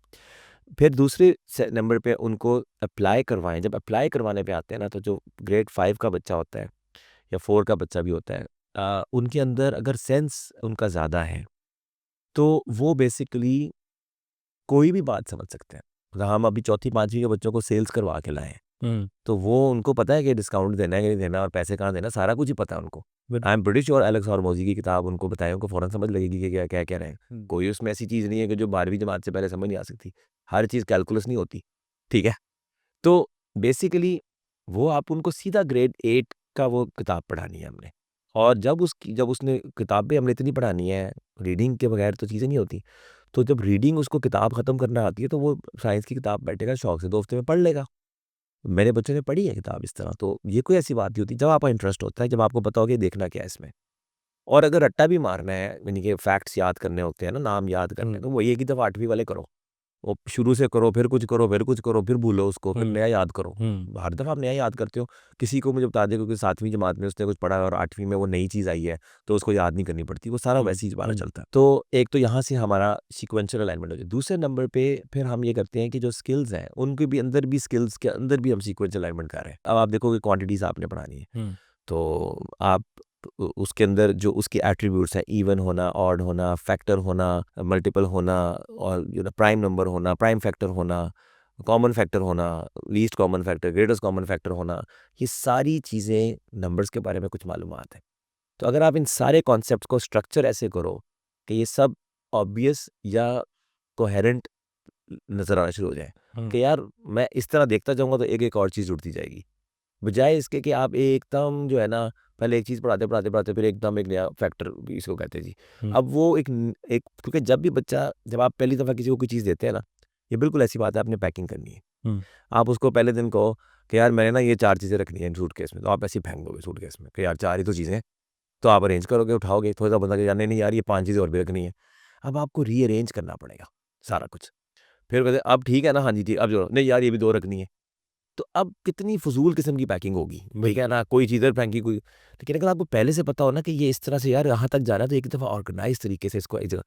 फिर दूसरे नंबर पे उनको अप्लाई करवाएं। जब अप्लाई करवाने पे आते हैं ना तो जो ग्रेड 5 का बच्चा होता है या 4 का बच्चा भी होता है, उनके अंदर अगर सेंस उनका ज़्यादा है तो वो बेसिकली कोई भी बात समझ सकते हैं। मतलब हम अभी चौथी पाँचवीं के बच्चों को सेल्स करवा के लाए हैं, हुँ, तो वो उनको पता है कि डिस्काउंट देना है कि नहीं देना और पैसे कहाँ देना, सारा कुछ ही पता है उनको। आई बिल्कुल। M pretty sure Alex Hormozi की किताब उनको बताएँ, उनको फ़ौरन समझ लगेगी कि क्या क्या कह रहे हैं। हुँ, कोई उसमें ऐसी चीज़ नहीं है कि जो 12वीं जमात से पहले समझ नहीं आ सकती। हर चीज़ कैलकुलस नहीं होती, ठीक है? तो बेसिकली वो आप उनको सीधा ग्रेड 8 का वो किताब पढ़ानी है हमने। और जब उसने किताबें हमने इतनी पढ़ानी है, रीडिंग के बगैर तो चीज़ें नहीं होती। तो जब रीडिंग उसको किताब ख़त्म करना आती है तो वो साइंस की किताब बैठेगा शौक से 2 हफ़्ते में पढ़ लेगा। मेरे बच्चों ने पढ़ी है किताब इस तरह, तो ये कोई ऐसी बात नहीं होती। जब आपका इंटरेस्ट होता है, जब आपको पता हो कि देखना क्या है इसमें। और अगर रट्टा भी मारना है, यानी कि फैक्ट्स याद करने होते हैं ना, नाम याद करने हैं, हुँ, तो वही एक ही दफ़ा 8वीं वाले करो। वो शुरू से करो, फिर कुछ करो, फिर कुछ करो, फिर भूलो उसको, फिर हुँ, नया याद करो। हुँ, हर दफ़ा आप नया याद करते हो। किसी को मुझे बता दें क्योंकि 7वीं जमात में उसने कुछ पढ़ा है और 8वीं में वो नई चीज़ आई है, तो उसको याद नहीं करनी पड़ती। वो सारा हुँ, वैसे ही दोबारा हुँ, चलता है। तो एक तो यहाँ से हमारा सीक्वेंशियल अलाइनमेंट हो जाए। दूसरे नंबर पे फिर हम ये करते हैं कि जो स्किल्स हैं, उनके भी अंदर भी स्किल्स के अंदर भी हम सीक्वेंशियल अलाइनमेंट कर रहे हैं। अब आप देखोगे क्वांटिटीज़ आपने पढ़ानी है, हुँ, तो आप उसके अंदर जो उसके एट्रीब्यूट्स हैं, इवन होना, ऑड होना, फैक्टर होना, मल्टीपल होना और प्राइम नंबर होना, प्राइम फैक्टर होना, कॉमन फैक्टर होना, least common factor, greatest common factor होना, ये सारी चीज़ें नंबर्स के बारे में कुछ मालूमात है। तो अगर आप इन सारे कॉन्सेप्ट्स को स्ट्रक्चर ऐसे करो कि ये सब ऑब्वियस या कोहेरेंट नज़र आना शुरू हो जाए हुँ, कि यार मैं इस तरह देखता जाऊँगा तो एक-एक और चीज़ जुड़ती जाएगी। बजाय इसके कि आप एकदम जो है ना पहले एक चीज़ पढ़ाते, पढ़ाते, पढ़ाते फिर एकदम एक नया फैक्टर भी इसको कहते हैं जी। हुँ, अब वो एक क्योंकि जब आप पहली दफ़ा किसी को कोई चीज़ देते हैं ना, ये बिल्कुल ऐसी बात है आपने पैकिंग करनी है। हुँ, आप उसको पहले दिन कहो कि यार मैंने ना ये 4 चीज़ें रखनी है सूटकेस में, तो आप ऐसे ही फेंक दोगे सूटकेस में कि यार 4 ही तो चीज़ें हैं। तो आप अरेंज करोगे, उठाओगे, थोड़ा-सा बंदा कहेगा नहीं, नहीं यार ये 5 चीज़ें और भी रखनी है। अब आपको रीअरेंज करना पड़ेगा सारा कुछ। फिर कहते अब ठीक है ना, हाँ जी, ठीक, अब जोड़ो, नहीं यार ये भी 2 रखनी है। तो अब कितनी फ़ुज़ूल किस्म की पैकिंग होगी, ठीक है बिल्कुल। ना? कोई चीज़ इधर फेंकी कोई, लेकिन अगर आपको पहले से पता हो ना कि ये इस तरह से यार यहाँ तक जाना है तो एक दफ़ा ऑर्गेनाइज़ तरीके से इसको एक जगह,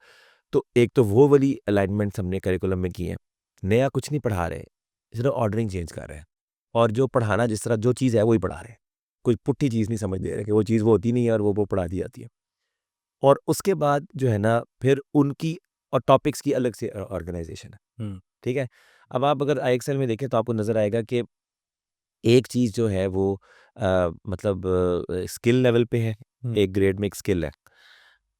तो एक तो वो वाली अलाइनमेंट्स हमने करिकुलम में की है। नया कुछ नहीं पढ़ा रहे, सिर्फ़ ऑर्डरिंग चेंज कर रहे हैं और जो पढ़ाना जिस तरह जो चीज़ है वो ही पढ़ा रहे हैं। कोई पुट्ठी चीज़ नहीं समझ दे रहे कि वो चीज़ वो होती नहीं है और वो पढ़ा दी जाती है। और उसके बाद जो है ना फिर उनकी और टॉपिक्स की अलग से ऑर्गेनाइजेशन है, ठीक है। अब आप अगर IXL में देखें तो आपको नज़र आएगा कि एक चीज़ जो है वो मतलब स्किल लेवल पे है, एक ग्रेड में एक स्किल है,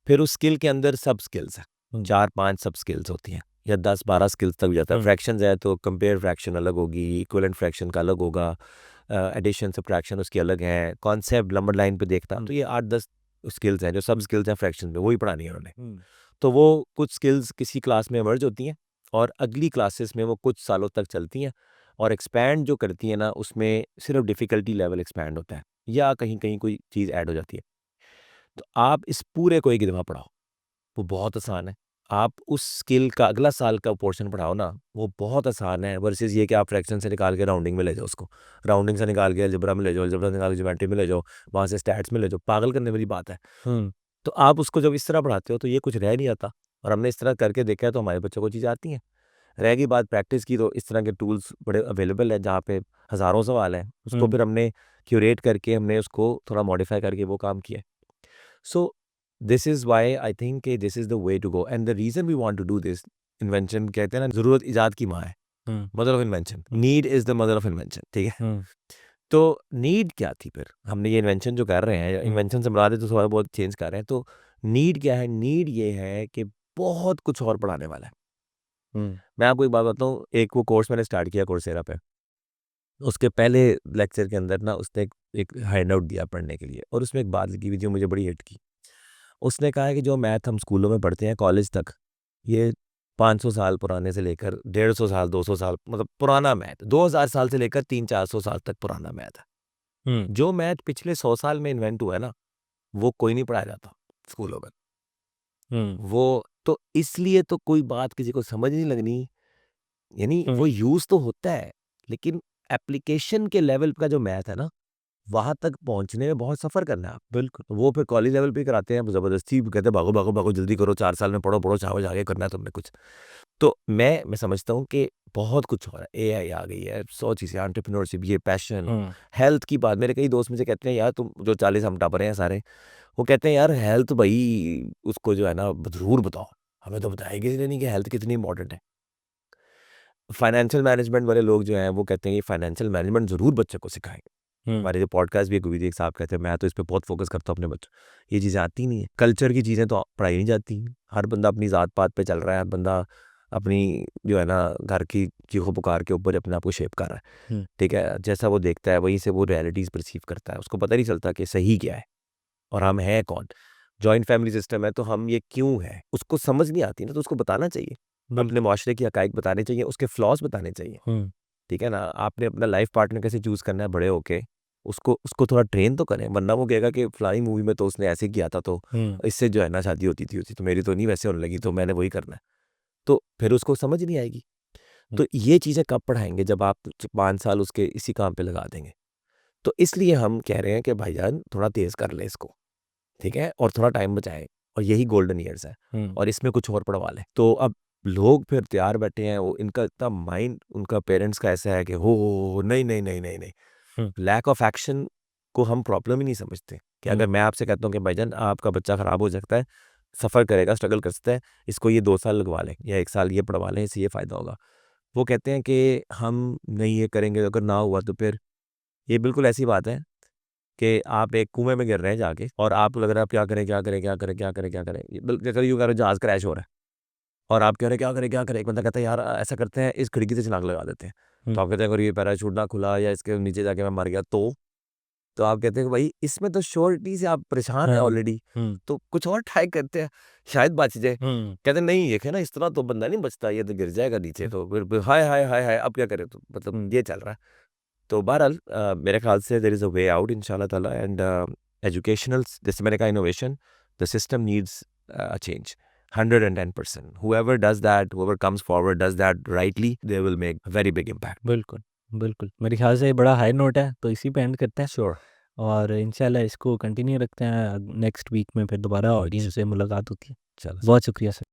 फिर उस स्किल के अंदर सब स्किल्स हैं, 4-5 सब स्किल्स होती हैं या 10-12 स्किल्स तक भी जाता है। फ्रैक्शंस है तो कंपेयर फ्रैक्शन अलग होगी, इक्विवेलेंट फ्रैक्शन का अलग होगा, एडिशन सब्ट्रैक्शन उसकी अलग है, कॉन्सेप्ट नंबर लाइन पे देखता तो ये 8-10 स्किल्स हैं जो सब स्किल्स हैं फ्रैक्शन में, वही पढ़ानी है उन्होंने। तो वो कुछ स्किल्स किसी क्लास में इमर्ज होती हैं और अगली क्लासेस में वो कुछ सालों तक चलती हैं और एक्सपैंड जो करती है ना उसमें सिर्फ डिफ़िकल्टी लेवल एक्सपैंड होता है या कहीं कहीं कोई चीज़ ऐड हो जाती है। तो आप इस पूरे को एक ही दफ़ा पढ़ाओ, वो बहुत आसान है। आप उस स्किल का अगला साल का पोर्शन पढ़ाओ ना, वो बहुत आसान है वर्सेस ये कि आप फ्रैक्शन से निकाल के राउंडिंग में ले जाओ उसको, राउंडिंग से निकाल के अलजेब्रा में ले जाओ, अलजेब्रा से निकाल के ज्योमेट्री में ले जाओ, वहाँ से स्टैट्स में ले जाओ, पागल करने वाली बात है। तो आप उसको जब इस तरह पढ़ाते हो तो ये कुछ रह नहीं आता और हमने इस तरह करके देखा है तो हमारे बच्चों को चीज़ें आती हैं। रह गई बात प्रैक्टिस की तो इस तरह के टूल्स बड़े अवेलेबल हैं जहाँ पे हज़ारों सवाल हैं, उसको फिर हमने क्यूरेट करके हमने उसको थोड़ा मॉडिफाई करके वो काम किया है। So this is why I think कि this is the way to go and the reason we want to do this, invention कहते हैं ना, ज़रूरत ईजाद की माँ है, mother of invention, need is the mother of invention, ठीक है। तो नीड क्या थी फिर? हमने ये इन्वेंशन जो कर रहे हैं, इन्वेंशन से मुराद है तो थोड़ा बहुत चेंज कर रहे हैं, तो नीड क्या है? नीड ये है कि बहुत कुछ और पढ़ाने वाला है। मैं आपको एक बात बताऊँ, एक वो कोर्स मैंने स्टार्ट किया कोर्सेरा पे, उसके पहले लेक्चर के अंदर ना उसने एक हैंडआउट दिया पढ़ने के लिए और उसमें एक बात लिखी हुई थी, मुझे बड़ी हिट की। उसने कहा है कि जो मैथ हम स्कूलों में पढ़ते हैं कॉलेज तक, ये 500 साल पुराने से लेकर 150 साल, 200 साल, मतलब पुराना मैथ, 2000 साल से लेकर 300-400 साल तक पुराना मैथ है। जो मैथ पिछले 100 साल में इन्वेंट हुआ है ना, वो कोई नहीं पढ़ाया जाता स्कूलों में। वो तो इसलिए तो कोई बात किसी को समझ नहीं लगनी, यानी वो यूज़ तो होता है, लेकिन एप्लीकेशन के लेवल का जो मैथ है ना, वहाँ तक पहुँचने में बहुत सफ़र करना है। बिल्कुल, वो फिर कॉलेज लेवल पे ही कराते हैं, ज़बरदस्ती कहते हैं भागो, भागो, भागो जल्दी करो, 4 साल में पढ़ो, पढ़ो, चाहो आगे करना है तुमने कुछ। तो मैं समझता हूँ कि बहुत कुछ हो रहा है, एआई आ गई है, 100 चीज़ें, एंटरप्रेन्योरशिप, ये पैशन, हेल्थ की बात, मेरे कई दोस्त मुझे कहते हैं यार तुम जो 40 हम टप रहे हैं सारे, वो कहते हैं यार हेल्थ भाई उसको जो है ना ज़रूर बताओ, हमें तो बताया किसी नहीं कि हेल्थ कितनी इंपॉर्टेंट है। फाइनेंशियल मैनेजमेंट वाले लोग जो हैं वो कहते हैं कि फाइनेंशियल मैनेजमेंट ज़रूर बच्चे को सिखाएं। हमारे जो पॉडकास्ट भी एक हुई थी, एक साहब कहते हैं मैं तो इस पे बहुत फोकस करता हूँ अपने बच्चों, ये चीज़ें आती नहीं है, कल्चर की चीज़ें तो पढ़ाई नहीं जाती, हर बंदा अपनी ज़ात पात पे चल रहा है, हर बंदा अपनी जो है ना घर की चीखों पुकार के ऊपर अपने आप को शेप कर रहा है, ठीक है, जैसा वो देखता है वहीं से वो रियलिटीज़ परसीव करता है, उसको पता नहीं चलता कि सही क्या है और हम हैं कौन। जॉइंट फैमिली सिस्टम है तो हम ये क्यों है उसको समझ नहीं आती ना, तो उसको बताना चाहिए, अपने माशरे की हकाइक बताने चाहिए, उसके फ्लॉज बताने चाहिए, ठीक है ना। आपने अपना लाइफ पार्टनर कैसे चूज़ करना है बड़े होके, उसको उसको थोड़ा ट्रेन तो करें, वरना वो कहेगा कि फलानी मूवी में तो उसने ऐसे किया था तो इससे जो है ना शादी होती थी तो मेरी तो नहीं वैसे होने लगी तो मैंने वही करना है, तो फिर उसको समझ नहीं आएगी। तो ये चीज़ें कब पढ़ाएंगे? जब आप 5 साल उसके इसी काम पे लगा देंगे। तो इसलिए हम कह रहे हैं कि भाईजान थोड़ा तेज़ कर ले इसको, ठीक है, और थोड़ा टाइम बचाएं, और यही गोल्डन ईयर्स है और इसमें कुछ और पढ़वा लें। तो अब लोग फिर तैयार बैठे हैं, वो इनका इतना माइंड उनका पेरेंट्स का ऐसा है कि हो नहीं नहीं नहीं नहीं नहीं, लैक ऑफ एक्शन को हम प्रॉब्लम ही नहीं समझते कि अगर मैं आपसे कहता हूँ कि भाईजान आपका बच्चा ख़राब हो सकता है, सफ़र करेगा, स्ट्रगल कर सकता है, इसको ये 2 साल लगवा लें या 1 साल ये पढ़वा लें, इससे ये फ़ायदा होगा। वो कहते हैं कि हम नहीं ये करेंगे, अगर ना हुआ तो फिर ये बिल्कुल ऐसी बात है कि आप एक कुएं में गिर रहे हैं जाके और आपको लग रहा है आप क्या करें क्या करें क्या करें क्या करें क्या करें, बिल्कुल यूँ कह रहे जहाज़ क्रैश हो रहा है और आप कह रहे हैं क्या करें क्या करें, एक बंदा कहता है यार ऐसा करते हैं इस खिड़की से छलांग लगा देते हैं, तो आप कहते हैं अगर ये पैराशूट ना खुला या इसके नीचे जाके मैं मर गया तो आप कहते हैं भाई इसमें तो श्योरिटी से आप परेशान है ऑलरेडी, तो कुछ और ट्राई करते हैं शायद बच जाए। कहते हैं नहीं ये ना इस तरह तो बंदा नहीं बचता, ये तो गिर जाएगा नीचे, तो फिर हाय हाय हाय हाय अब क्या करें, तो मतलब ये चल रहा है। तो बहरहाल मेरे ख्याल से there is a way out इंशाल्लाह ताला, एंड एजुकेशनल जैसे मैंने कहा innovation, the system needs a change 110%. Whoever does that, whoever comes forward does that rightly, they will make a very big impact. बिल्कुल, बिल्कुल। मेरे ख़्याल से ये बड़ा हाई नोट है, तो इसी पे एंड करते हैं Sure. और इंशाल्लाह इसको कंटिन्यू रखते हैं। नेक्स्ट वीक में फिर दोबारा ऑडियंस से मुलाकात होती है। चलो बहुत शुक्रिया सर।